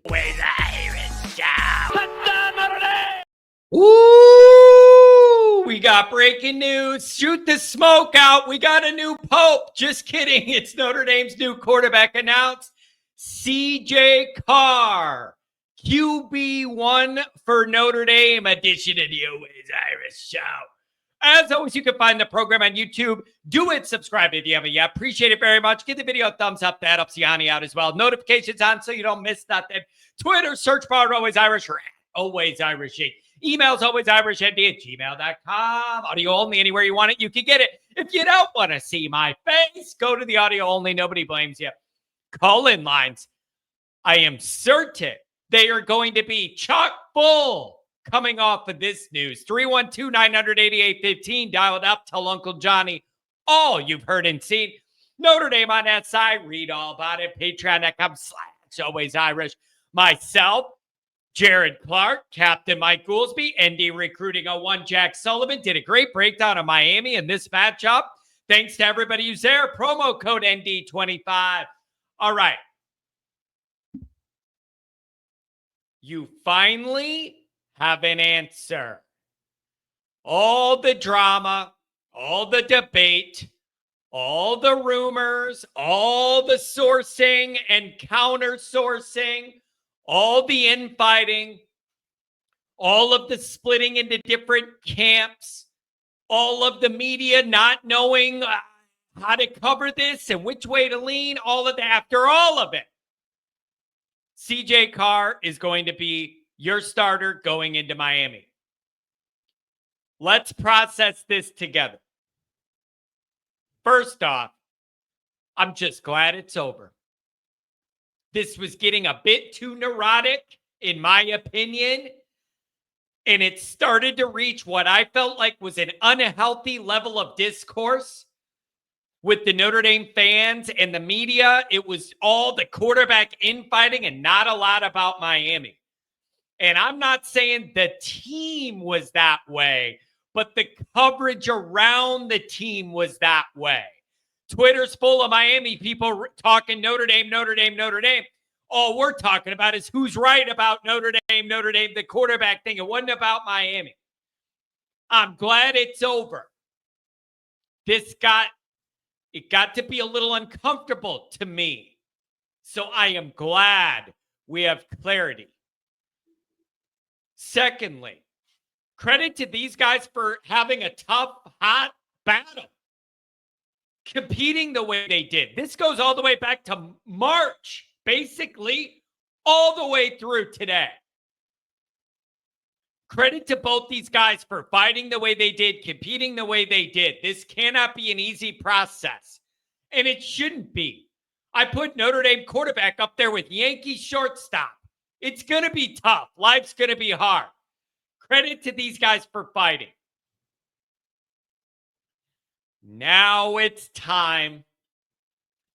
Always Irish show. Ooh, we got breaking news. Shoot the smoke out. We got a new pope. Just kidding. It's Notre Dame's new quarterback announced. Carr. QB1 for Notre Dame edition of the Always Irish show. As always, you can find the program on YouTube. Do it. Subscribe if you haven't yet. Appreciate it very much. Give the video a thumbs up. That helps Yanni out as well. Notifications on so you don't miss nothing. Twitter, search bar Always Irish or Always Irishy. Emails alwaysirishnd@gmail.com. Audio only anywhere you want it. You can get it. If you don't want to see my face, go to the audio only. Nobody blames you. Call-in lines. I am certain they are going to be chock full coming off of this news. 312-988-15. Dial it up. Tell Uncle Johnny all you've heard and seen. Notre Dame on that side. Read all about it. Patreon.com/Always Irish. Myself, Jared Clark, Captain Mike Goolsby, ND Recruiting 01, Jack Sullivan did a great breakdown of Miami in this matchup. Thanks to everybody who's there. Promo code ND25. All right. You finally have an answer. All the drama, all the debate, all the rumors, all the sourcing and counter-sourcing, all the infighting, all of the splitting into different camps, all of the media not knowing how to cover this and which way to lean, all of that. After all of it, Carr is going to be your starter going into Miami. Let's process this together. First off, I'm just glad it's over. This was getting a bit too neurotic, in my opinion, and it started to reach what I felt like was an unhealthy level of discourse with the Notre Dame fans and the media. It was all the quarterback infighting and not a lot about Miami. And I'm not saying the team was that way, but the coverage around the team was that way. Twitter's full of Miami people talking Notre Dame, Notre Dame, Notre Dame. All we're talking about is who's right about Notre Dame, the quarterback thing. It wasn't about Miami. I'm glad it's over. It got to be a little uncomfortable to me. So I am glad we have clarity. Secondly, credit to these guys for having a tough, hot battle. Competing the way they did. This goes all the way back to March, basically all the way through today. Credit to both these guys for fighting the way they did, competing the way they did. This cannot be an easy process, and it shouldn't be. I put Notre Dame quarterback up there with Yankee shortstop. It's going to be tough. Life's going to be hard. Credit to these guys for fighting. Now it's time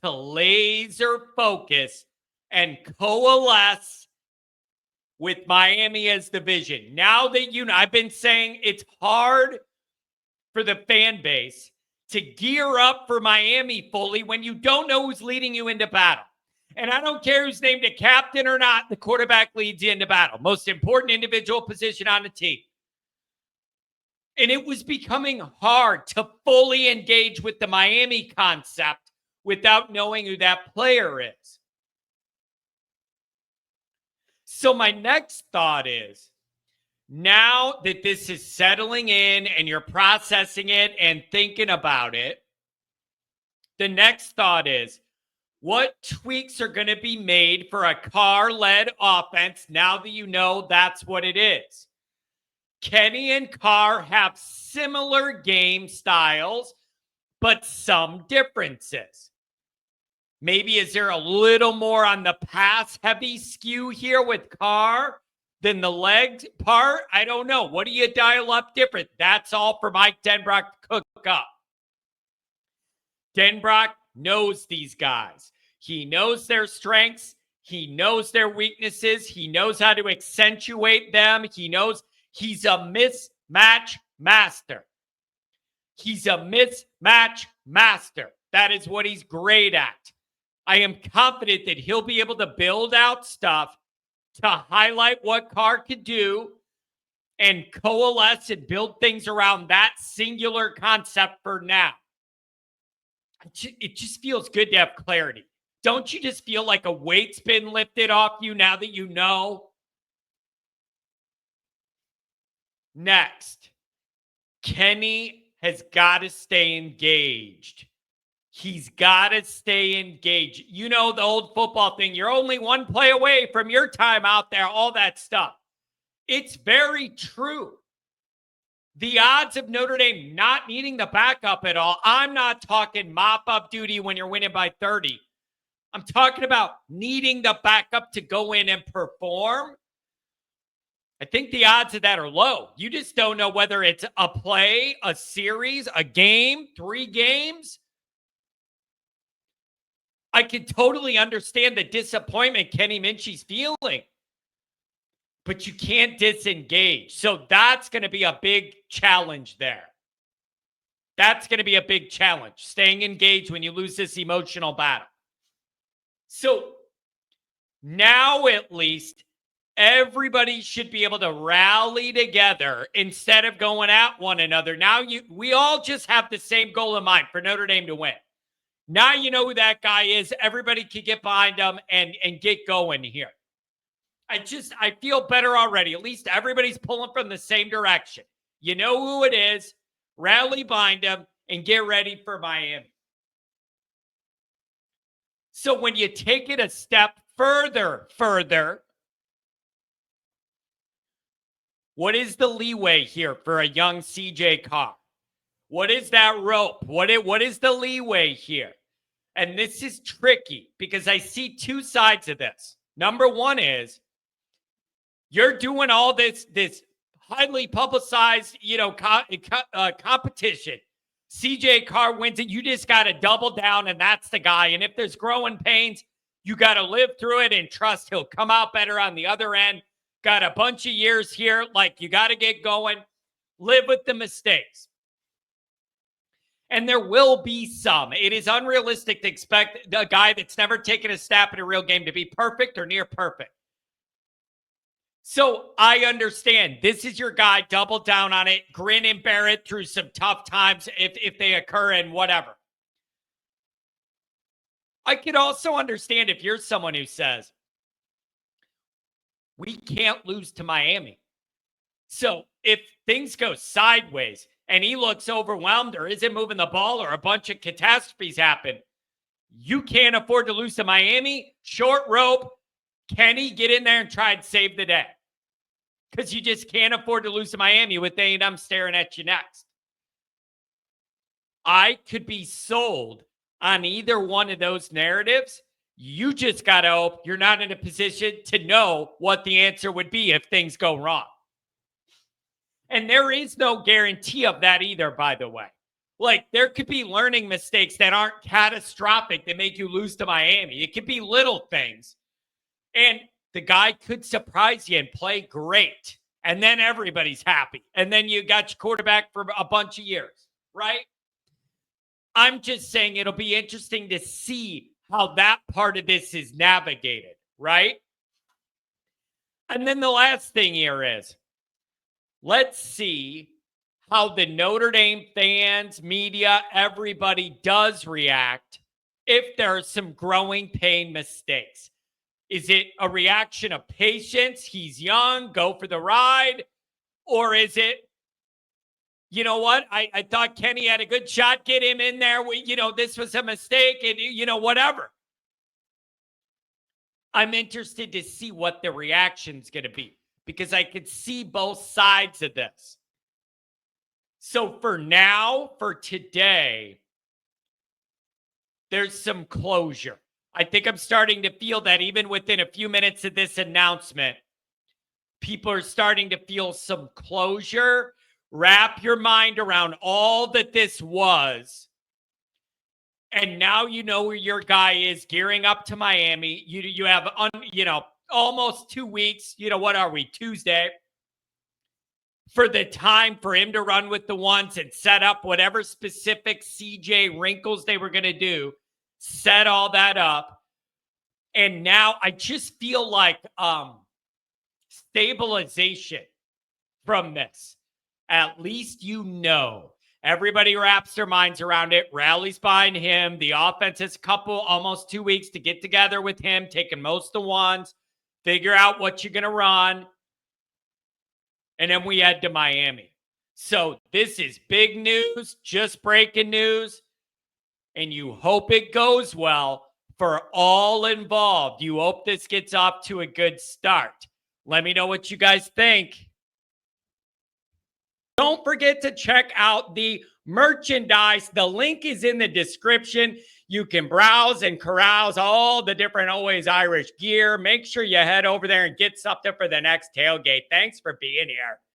to laser focus and coalesce with Miami as the vision. Now that I've been saying it's hard for the fan base to gear up for Miami fully when you don't know who's leading you into battle. And I don't care who's named a captain or not, the quarterback leads you into battle. Most important individual position on the team. And it was becoming hard to fully engage with the Miami concept without knowing who that player is. So my next thought is, now that this is settling in and you're processing it and thinking about it, the next thought is, what tweaks are going to be made for a Carr-led offense now that you know that's what it is? Kenny and Carr have similar game styles, but some differences. Maybe is there a little more on the pass-heavy skew here with Carr than the leg part? I don't know. What do you dial up different? That's all for Mike Denbrock to cook up. Denbrock knows these guys. He knows their strengths. He knows their weaknesses. He knows how to accentuate them. He knows he's a mismatch master. He's a mismatch master. That is what he's great at. I am confident that he'll be able to build out stuff to highlight what Carr could do and coalesce and build things around that singular concept for now. It just feels good to have clarity. Don't you just feel like a weight's been lifted off you now that you know? Next, Kenny has got to stay engaged. He's got to stay engaged. You know the old football thing. You're only one play away from your time out there, all that stuff. It's very true. The odds of Notre Dame not needing the backup at all, I'm not talking mop-up duty when you're winning by 30. I'm talking about needing the backup to go in and perform. I think the odds of that are low. You just don't know whether it's a play, a series, a game, 3 games. I can totally understand the disappointment Kenny Minchie's feeling, but you can't disengage. So that's going to be a big challenge there. That's going to be a big challenge, staying engaged when you lose this emotional battle. So now at least everybody should be able to rally together instead of going at one another. Now we all just have the same goal in mind for Notre Dame to win. Now you know who that guy is. Everybody can get behind him and get going here. I feel better already. At least everybody's pulling from the same direction. You know who it is. Rally behind him and get ready for Miami. So when you take it a step further, what is the leeway here for a young CJ Carr? What is that rope? What is the leeway here? And this is tricky because I see 2 sides of this. Number one is you're doing all this highly publicized, competition. CJ Carr wins it. You just got to double down, and that's the guy. And if there's growing pains, you got to live through it and trust he'll come out better on the other end. Got a bunch of years here. Like, you got to get going. Live with the mistakes. And there will be some. It is unrealistic to expect a guy that's never taken a snap in a real game to be perfect or near perfect. So I understand this is your guy. Double down on it. Grin and bear it through some tough times if they occur and whatever. I could also understand if you're someone who says, we can't lose to Miami. So if things go sideways and he looks overwhelmed or isn't moving the ball or a bunch of catastrophes happen, you can't afford to lose to Miami. Short rope. Kenny, get in there and try and save the day. Because you just can't afford to lose to Miami with A&M staring at you next. I could be sold on either one of those narratives. You just got to hope you're not in a position to know what the answer would be if things go wrong. And there is no guarantee of that either, by the way. Like, there could be learning mistakes that aren't catastrophic that make you lose to Miami. It could be little things. And the guy could surprise you and play great. And then everybody's happy. And then you got your quarterback for a bunch of years, right? I'm just saying it'll be interesting to see how that part of this is navigated, right? And then the last thing here is, let's see how the Notre Dame fans, media, everybody does react if there are some growing pain mistakes. Is it a reaction of patience? He's young, go for the ride. Or is it, you know what? I thought Kenny had a good shot. Get him in there. This was a mistake and, whatever. I'm interested to see what the reaction's going to be because I could see both sides of this. So for now, for today, there's some closure. I think I'm starting to feel that even within a few minutes of this announcement, people are starting to feel some closure. Wrap your mind around all that this was. And now you know where your guy is gearing up to Miami. You have, almost 2 weeks. What are we, Tuesday? For the time for him to run with the ones and set up whatever specific CJ wrinkles they were going to do. Set all that up. And now I just feel like stabilization from this. At least you know. Everybody wraps their minds around it, rallies behind him. The offense has almost 2 weeks to get together with him, taking most of the ones, figure out what you're going to run. And then we head to Miami. So this is big news, just breaking news. And you hope it goes well for all involved. You hope this gets off to a good start. Let me know what you guys think. Don't forget to check out the merchandise. The link is in the description. You can browse and carouse all the different Always Irish gear. Make sure you head over there and get something for the next tailgate. Thanks for being here.